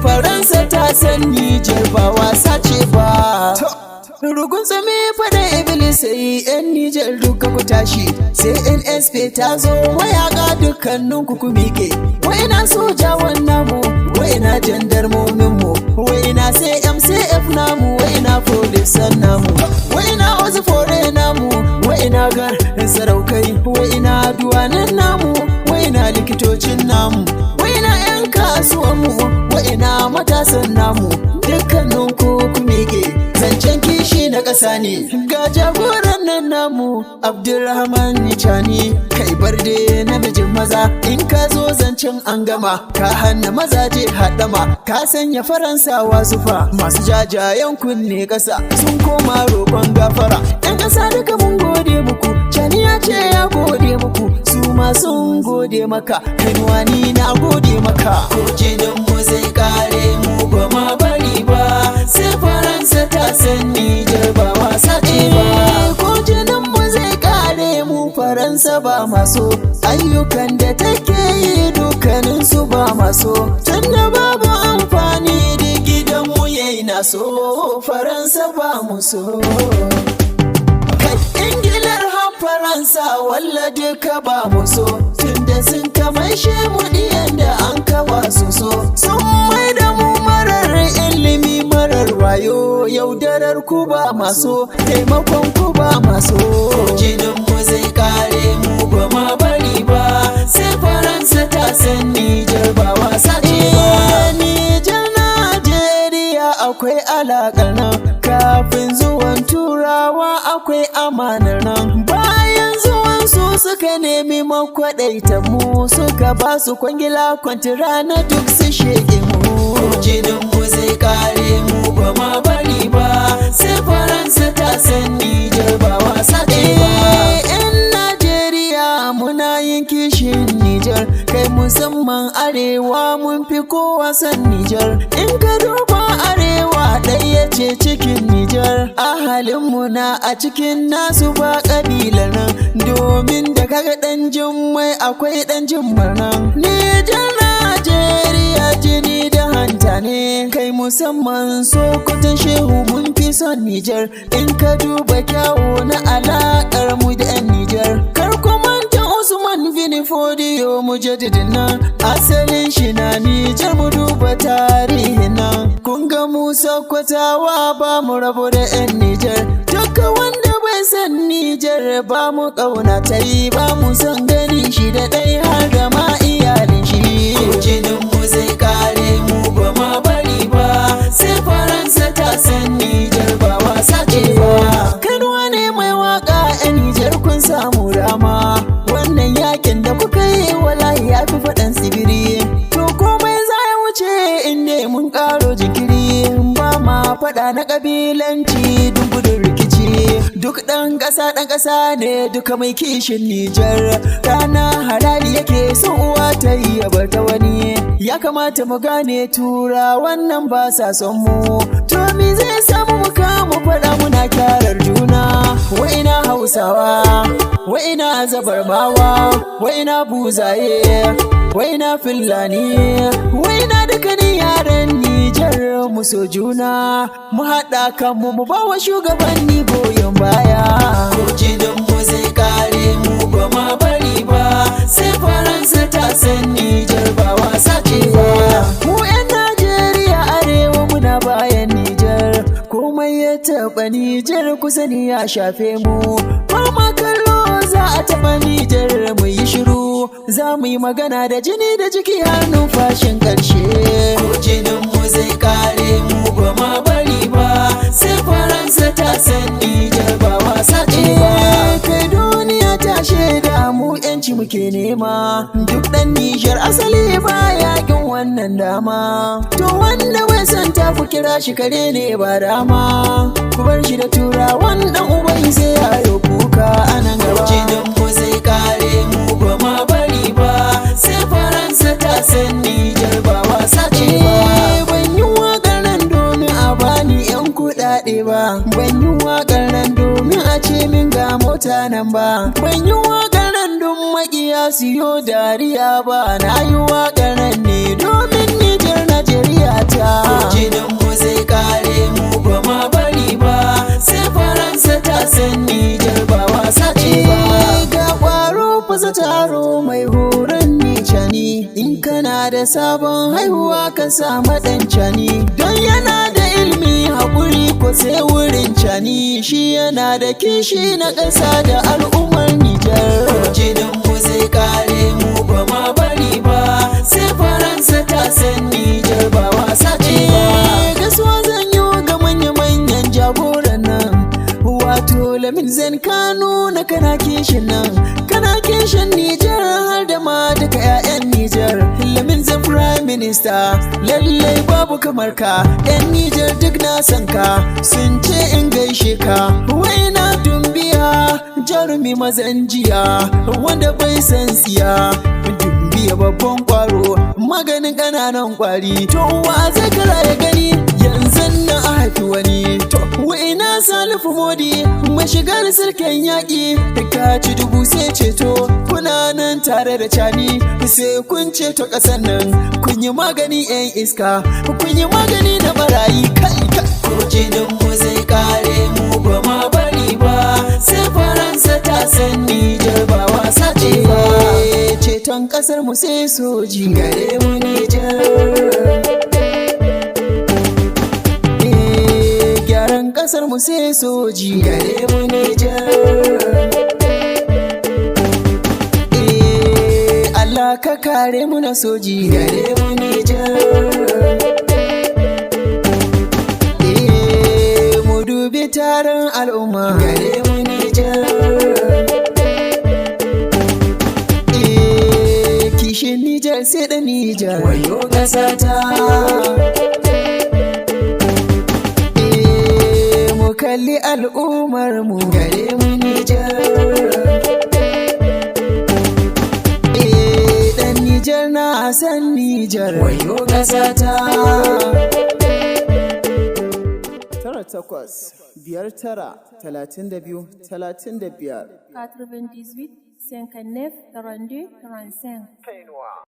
Faransa ta san Nijar ba wasa ce ba. Rugun tsami fada Iblis sai yan Nijar duka ku tashi, sai NSP ta zo mayaka dukkanin ku miƙe. Waina sojawan namu, waina jandarmomin mu, waina sai MCF namu, waina polisan namu, waina wasu fore namu, waina gar saraukai, waina duwanan namu, waina likitocin namu, waina yan kasuwan mu, waina matasan namu, dukkanin ku miƙe. Zancen kishi na ƙasa ne ga jagoran nan namu Abdulrahman Chani, kai barde namijin maza, in ka zo zancen an gama ka hana mazaje haɗama, ka sanya Faransawa zufa masu jajayen kunne ƙasa sun koma roƙon gafara. Yan ƙasa duka mun gode muku, Chani ya ce ya gode muku, su ma sun gode maka, Kanwani na gode maka. Ko jinin mu zai kare mu ba ma bari ba, sai Faransa ta san Nijar ba wasa ce ba. Ko jinin mu zai kare mu, Faransa ba maso ayyukan da take yi dukkanin su ba maso, tunda babu amfani da gidan mu yayi naso, Faransa ba mu so. Ingilar har Faransa walla duka ba mu so, tunda sun kamaishe mu diyan da an kawa su so, sun mai da mu marar ilimi marar wayo, yaudarar ku ba maso, taimakon ku ba maso. Jinin mu zai kare mu ba ma bari ba, sai Faransa ta san Nijar ba wasa ce ba. Nijar Najeriya akwai alaƙar nan, kafin zuwan Turawa akwai amanar nan, bayan zuwan su suka nemi makwaɗaita mu, suka ba su kwangila kwantira na duk su shege mu. Jinin mu zai kare mu ba ma bari ba, sai Faransa ta san Nijar ba wasa ce ba. Yan Najeriya muna yin kishin Nijar, kai musamman arewa mun fi kowa san Nijar. In ka duba arewa ɗaya ce cikin Nijar, ahalinmu na a cikin nasu ba ƙabilar nan, domin da kaga ɗan Jummai akwai ɗan Jummar nan. Nijar Najeriya jini da hanta ne, kai musamman Sokoton Shehu mun fi son Nijar. In ka duba kyawu na alaƙar mu da 'yan Nijar, kar ku manta Usman bin Fodiyo mujaddidin nan, asalin shi na Nijar, mu duba tarihin nan. Kun ga mu Sokotawa ba mu rabu da 'yan Nijar, duka wanda bai san Nijar ba mu ƙauna ta yi, ba mu son gani shi da ɗai har da ma iyalin shi. Jinin mu zai kare mu ba ma bari ba, sai Faransa ta san Nijar ba wasa ce ba. Kanwa ne mai waka 'yan Nijar kun samu dama, wannan yakin da kuka yi wallahi ya fi faɗan sibiri, to komai za ya wuce inda mun ƙaro jikiri, ba ma faɗa na ƙabilanci duk gudun rikici, duk ɗan ƙasa ne duka mai kishin Nijar, rana halali yake so uwa ta yi ya bar ta wani. Ya kamata mu gane tura wannan ba sa son mu, to me zai samu mu kama faɗa muna kyarar juna. Wa'ina Hausawa, wa'ina Zabarmawa, wa'ina Buzaye, wa'ina Fulani, wa'ina dukkanin yaren Nijar mu so juna, mu haɗa kanmu mu bawa shugabanni goyon baya. Ko jinin mu zai kare mu ba ma bari ba, sai Faransa ta san Nijar ba wasa ce ba. Mu 'yan Najeriya arewa muna bayan Nijar, komai ya taɓa Nijar kusa ni ya shafe mu, ba ma kallo za a taɓa Nijar mu yi shiru, za mu yi magana da jini da jiki har numfashin ƙarshe. Ko jinin mu zai kare mu ba ma bari ba, sai Faransa ta san Nijar ba wasa ce ba. Kai duniya ta shaida mu 'yanci muke nema, duk ɗan Nijar asali ba yakin wannan dama, to wanda bai san ta ku kira shi kare ne ba dama, ku bar shi da Turawan ɗan uban sai ya yi kuka a nan gaba. Jinin mu zai kare mu ba ma bari ba, sai Faransa ta san Nijar ba wasa ce ba. Ban yi waƙar nan domin a bani 'yan kuɗaɗe ba, ban yi waƙar nan domin a ce min ga mota nan ba, ban yi waƙar nan don maƙiya siyo dariya ba, na yi waƙar nan ne domin Nijar Najeriya ta san Nijar ba wasa ce ba. Ga ƙwaro fasa taro mai horon nicani, in kana da sabon haihuwa ka samu ɗan cani, don yana da ilmi haƙuri ko sai wurin cani, shi yana da kishi na ƙasa da al'ummar Nijar. Jinin mu zai kare mu ba ma bari ba, sai Faransa ta san Nijar ba wasa ce ba. Gaisuwa zan yi ga manya-manyan jagoran nan, wato Lamin Zen Kano na kana kishin nan, kana kishin Nijar har da ma duka 'ya'yan Nijar. Lamin Zen Prime Minister, lallai babu kamar ka, 'yan Nijar duk na san ka, sun ce in gaishe ka. Wai na dumbiya jarumi mazan jiya, wanda bai san siya, dumbiya babban kwaro maganin ƙananan kwari. To wa zai kara ya gani yanzu na a haifi wani. To wa'ina Salifu Modi mashigar sarkin yaƙi, ka ci dubu sai ceto, kuna nan tare da cani, sai kun ceto ƙasar nan, kun yi magani 'yan iska, kun yi magani na barayi. Kai ko jinin mu zai kare mu ba ma bari ba, sai Faransa ta san Nijar ba wasa ce ba. Ceton ƙasar mu sai soji gare mu Nijar, gyaran ƙasar mu sai soji gare mu Nijar. Allah ka kare mu na soji gare mu Nijar. Mu dubi taron al'umma gare mu Nijar. Kishin Nijar sai da Nijar, wayo ƙasata. Mu kalli al'ummar mu gare mu Nijar. Ɗan Nijar na san Nijar, wayo ƙasata. 98 59 32 35.